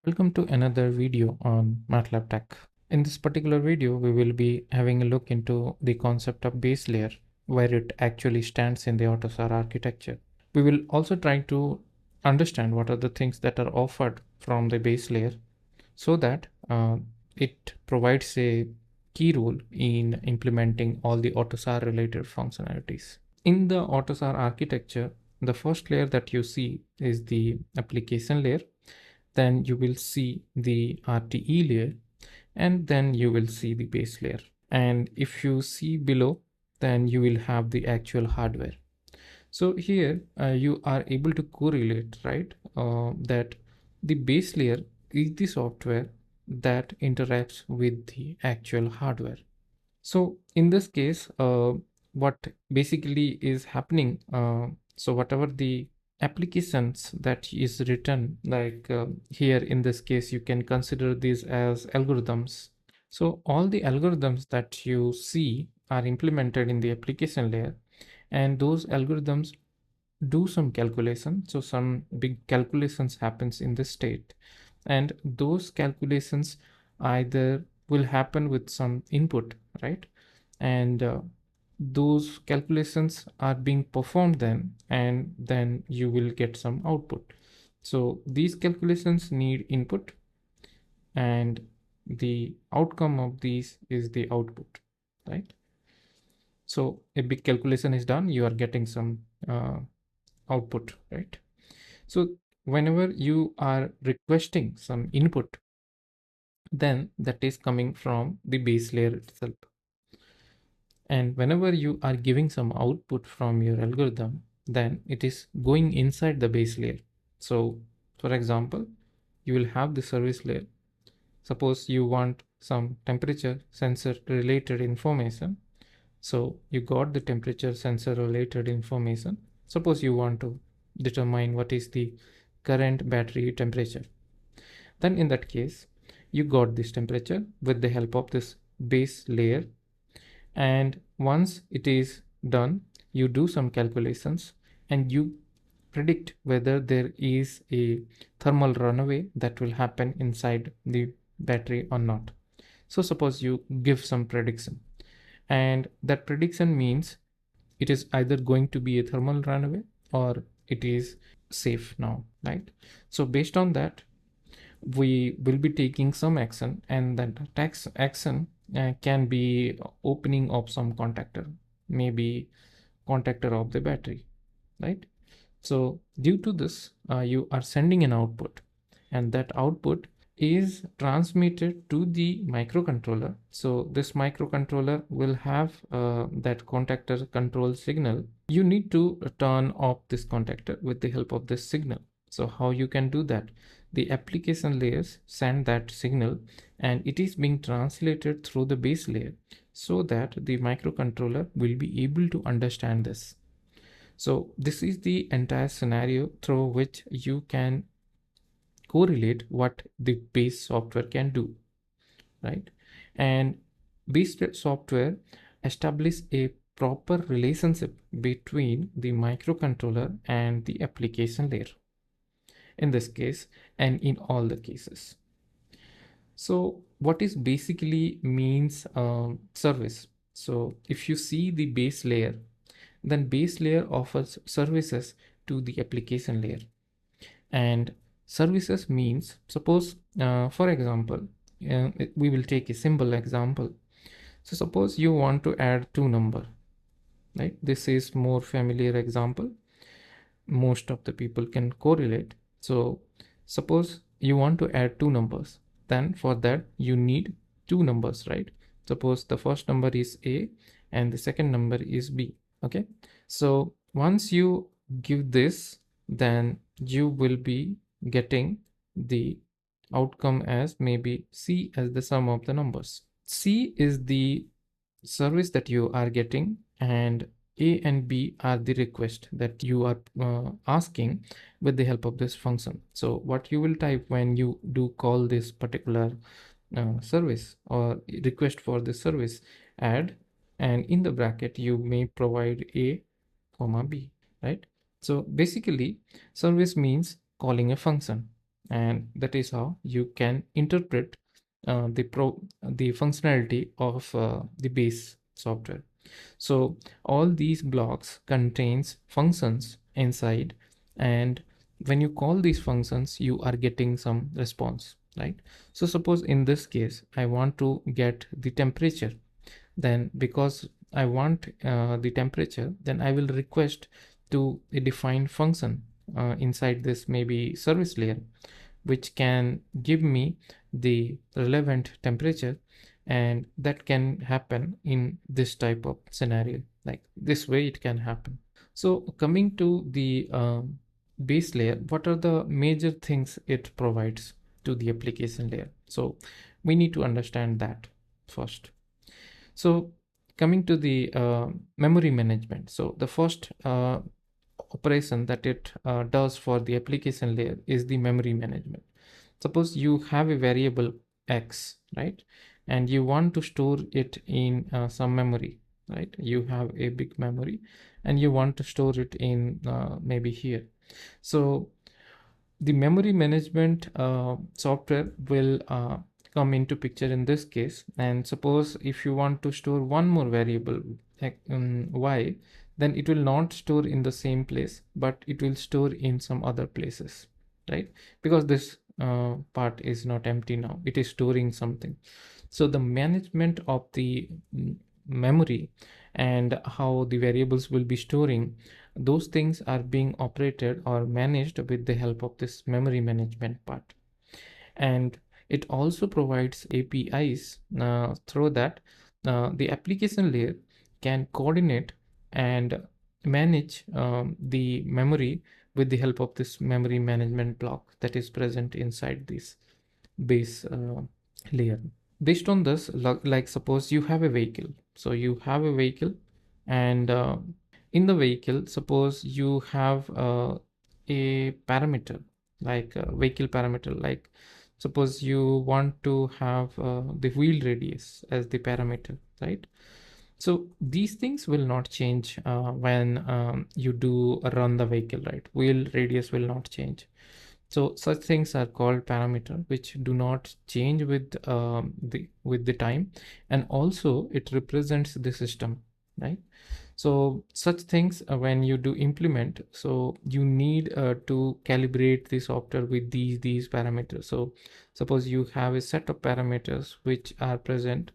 Welcome to another video on MATLAB Tech. In this particular video, we will be having a look into the concept of base layer, where it actually stands in the AUTOSAR architecture. We will also try to understand what are the things that are offered from the base layer so that it provides a key role in implementing all the AUTOSAR related functionalities. In the AUTOSAR architecture, the first layer that you see is the application layer. Then you will see the RTE layer, and then you will see the base layer. And if you see below, then you will have the actual hardware. So here you are able to correlate, right? That the base layer is the software that interacts with the actual hardware. So in this case, what basically is happening, so whatever the applications that is written, like here in this case, you can consider these as algorithms. So all the algorithms that you see are implemented in the application layer, and those algorithms do some calculation. So some big calculations happens in this state, and those calculations either will happen with some input, right? And those calculations are being performed then, and then you will get some output. So these calculations need input, and the outcome of these is the output, right? So a big calculation is done, you are getting some output, right? So whenever you are requesting some input, then that is coming from the base layer itself. And whenever you are giving some output from your algorithm, then it is going inside the base layer. So for example, you will have the service layer. Suppose you want some temperature sensor related information. So you got the temperature sensor related information. Suppose you want to determine what is the current battery temperature. Then in that case, you got this temperature with the help of this base layer. And once it is done, you do some calculations and you predict whether there is a thermal runaway that will happen inside the battery or not. So suppose you give some prediction, and that prediction means it is either going to be a thermal runaway or it is safe now, right? So based on that, we will be taking some action, and that tax action can be opening of some contactor, maybe contactor of the battery, right? So due to this, you are sending an output, and that output is transmitted to the microcontroller. So this microcontroller will have that contactor control signal. You need to turn off this contactor with the help of this signal. So how you can do that? The application layers send that signal, and it is being translated through the base layer so that the microcontroller will be able to understand this. So this is the entire scenario through which you can correlate what the base software can do, right? And base software establish a proper relationship between the microcontroller and the application layer in this case, and in all the cases. So what is basically means service? So if you see the base layer, then base layer offers services to the application layer. And services means, suppose for example, we will take a simple example. So suppose you want to add two numbers, right? This is more familiar example, most of the people can correlate. So suppose you want to add two numbers, then for that you need two numbers, right? Suppose the first number is A and the second number is B. Okay, so once you give this, then you will be getting the outcome as maybe C as the sum of the numbers. C is the service that you are getting, and A and B are the request that you are asking with the help of this function. So what you will type when you do call this particular service or request for the service, add, and in the bracket you may provide A comma B, right? So basically service means calling a function, and that is how you can interpret the functionality of the base software. So all these blocks contains functions inside, and when you call these functions, you are getting some response, right? So suppose in this case, I want to get the temperature. Then because I want the temperature, then I will request to a defined function inside this maybe service layer, which can give me the relevant temperature, and that can happen in this type of scenario. Like this way it can happen. So coming to the base layer, what are the major things it provides to the application layer? So we need to understand that first. So coming to the memory management, so the first operation that it does for the application layer is the memory management. Suppose you have a variable x, right, and you want to store it in some memory, right? You have a big memory and you want to store it in maybe here. So the memory management software will come into picture in this case. And suppose if you want to store one more variable y, then it will not store in the same place, but it will store in some other places, right? Because this part is not empty now, it is storing something. So the management of the memory and how the variables will be storing, those things are being operated or managed with the help of this memory management part. And it also provides APIs through that the application layer can coordinate and manage the memory with the help of this memory management block that is present inside this base layer. Based on this, like suppose you have a vehicle. So you have a vehicle, and in the vehicle, suppose you have a parameter, like a vehicle parameter, like suppose you want to have the wheel radius as the parameter, right? So these things will not change when you do run the vehicle, right? Wheel radius will not change. So such things are called parameter, which do not change with the time, and also it represents the system, right? So such things when you do implement, so you need to calibrate the software with these parameters. So suppose you have a set of parameters which are present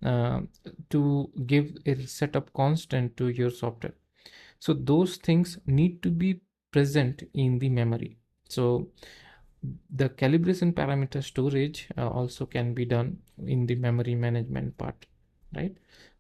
uh, to give a setup constant to your software. So those things need to be present in the memory. So the calibration parameter storage also can be done in the memory management part, right,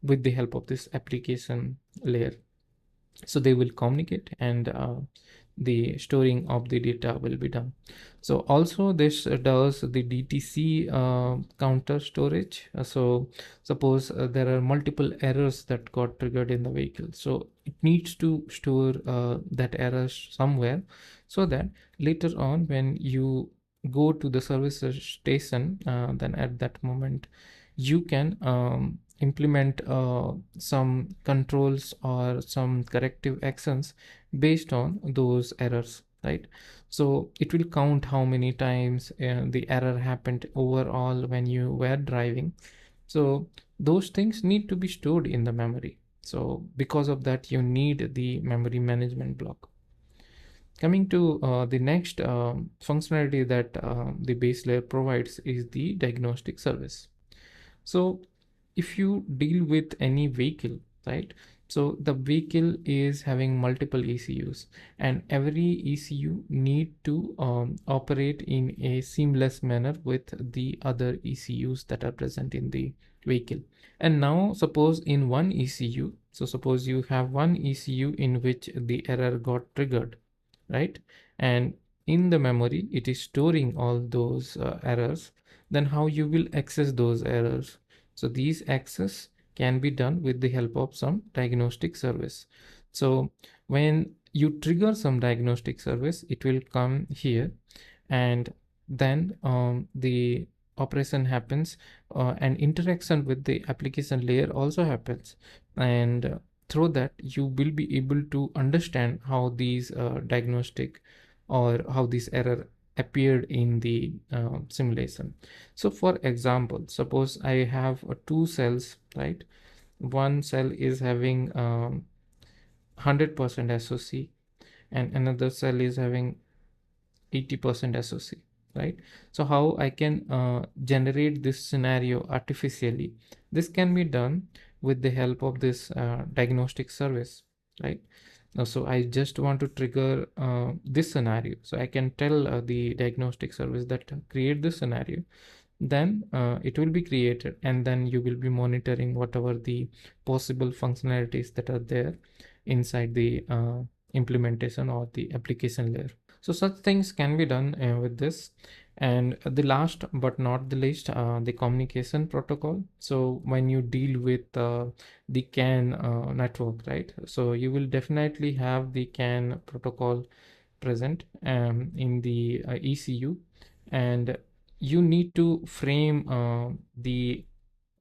with the help of this application layer. So they will communicate, and the storing of the data will be done. So also this does the DTC counter storage. So suppose there are multiple errors that got triggered in the vehicle, so it needs to store that errors somewhere, so that later on when you go to the service station, then at that moment you can implement some controls or some corrective actions based on those errors, right? So it will count how many times the error happened overall when you were driving. So those things need to be stored in the memory. So because of that, you need the memory management block. Coming to the next functionality that the base layer provides is the diagnostic service. So if you deal with any vehicle, right? So the vehicle is having multiple ECUs, and every ECU need to operate in a seamless manner with the other ECUs that are present in the vehicle. And now suppose in one ECU, so suppose you have one ECU in which the error got triggered, right? And in the memory, it is storing all those errors. Then how you will access those errors? So these access can be done with the help of some diagnostic service. So when you trigger some diagnostic service, it will come here, and then the operation happens, and interaction with the application layer also happens, and through that you will be able to understand how these diagnostic or how this error appeared in the simulation. So for example, suppose I have two cells, right? One cell is having 100% SOC and another cell is having 80% SOC, right? So how I can generate this scenario artificially? This can be done with the help of this diagnostic service, right? So I just want to trigger this scenario. So I can tell the diagnostic service that create this scenario, then it will be created, and then you will be monitoring whatever the possible functionalities that are there inside the implementation or the application layer. So such things can be done with this. And the last but not the least, the communication protocol. So when you deal with the CAN network, right? So you will definitely have the CAN protocol present in the ECU, and you need to frame the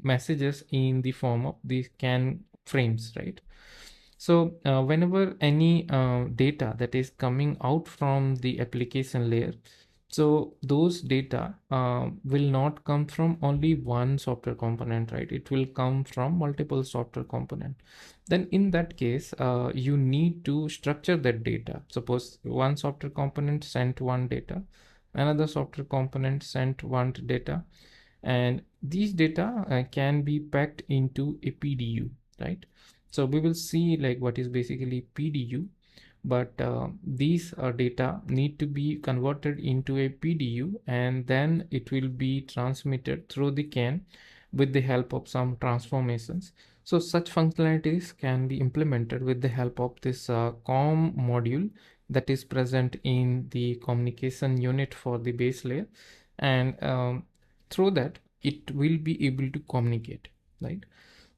messages in the form of these CAN frames, right? So whenever any data that is coming out from the application layer, so those data will not come from only one software component, right? It will come from multiple software component. Then in that case, you need to structure that data. Suppose one software component sent one data, another software component sent one data, and these data can be packed into a PDU, right? So we will see like what is basically PDU, but these data need to be converted into a PDU, and then it will be transmitted through the CAN with the help of some transformations. So such functionalities can be implemented with the help of this COM module that is present in the communication unit for the base layer, and through that it will be able to communicate, right?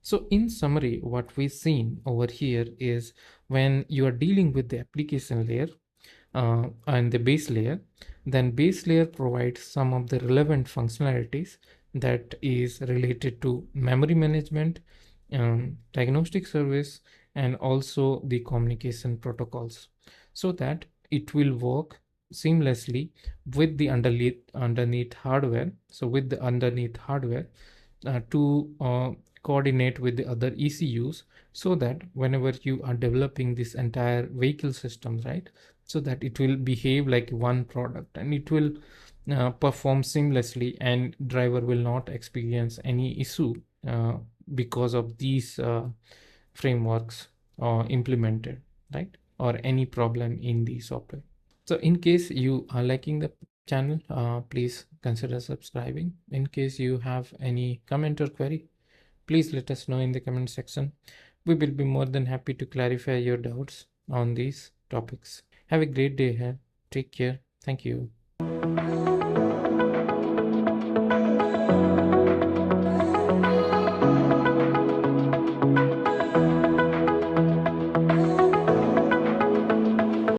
So in summary, what we've seen over here is when you are dealing with the application layer and the base layer, then base layer provides some of the relevant functionalities that is related to memory management, diagnostic service, and also the communication protocols, so that it will work seamlessly with the underneath hardware. So with the underneath hardware to coordinate with the other ECUs, so that whenever you are developing this entire vehicle system, right, so that it will behave like one product and it will perform seamlessly, and driver will not experience any issue because of these frameworks implemented, right, or any problem in the software. So in case you are liking the channel, please consider subscribing. In case you have any comment or query, please let us know in the comment section. We will be more than happy to clarify your doubts on these topics. Have a great day ahead. Take care. Thank you.